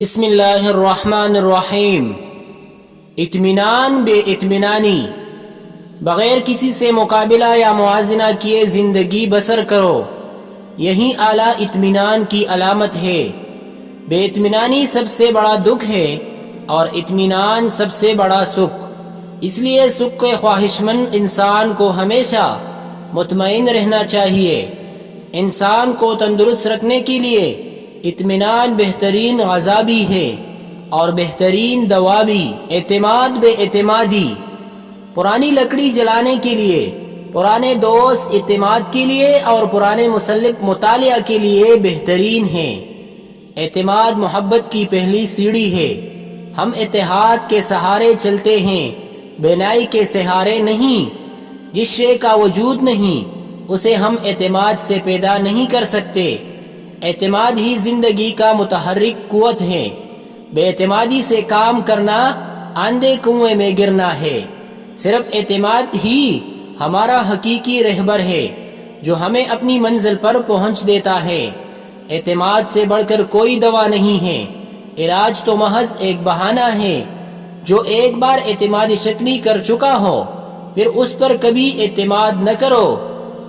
بسم اللہ الرحمن الرحیم۔ اطمینان بے اطمینانی، بغیر کسی سے مقابلہ یا موازنہ کیے زندگی بسر کرو، یہی اعلیٰ اطمینان کی علامت ہے۔ بے اطمینانی سب سے بڑا دکھ ہے اور اطمینان سب سے بڑا سکھ۔ اس لیے سکھ کے خواہشمند انسان کو ہمیشہ مطمئن رہنا چاہیے۔ انسان کو تندرست رکھنے کے لیے اطمینان بہترین غذا بھی ہے اور بہترین دوا بھی۔ اعتماد بے اعتمادی، پرانی لکڑی جلانے کے لیے پرانے دوست اعتماد کے لیے اور پرانے مسلک مطالعہ کے لیے بہترین ہیں۔ اعتماد محبت کی پہلی سیڑھی ہے۔ ہم اتحاد کے سہارے چلتے ہیں، بینائی کے سہارے نہیں۔ جس شے کا وجود نہیں اسے ہم اعتماد سے پیدا نہیں کر سکتے۔ اعتماد ہی زندگی کا متحرک قوت ہے۔ بے اعتمادی سے کام کرنا اندھے کنویں میں گرنا ہے۔ صرف اعتماد ہی ہمارا حقیقی رہبر ہے جو ہمیں اپنی منزل پر پہنچ دیتا ہے۔ اعتماد سے بڑھ کر کوئی دوا نہیں ہے۔ علاج تو محض ایک بہانہ ہے۔ جو ایک بار اعتمادی شکنی کر چکا ہو پھر اس پر کبھی اعتماد نہ کرو۔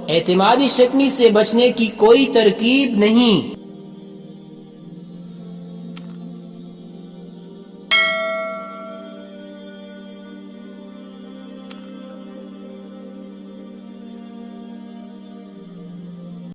اعتمادی شکنی سے بچنے کی کوئی ترکیب نہیں۔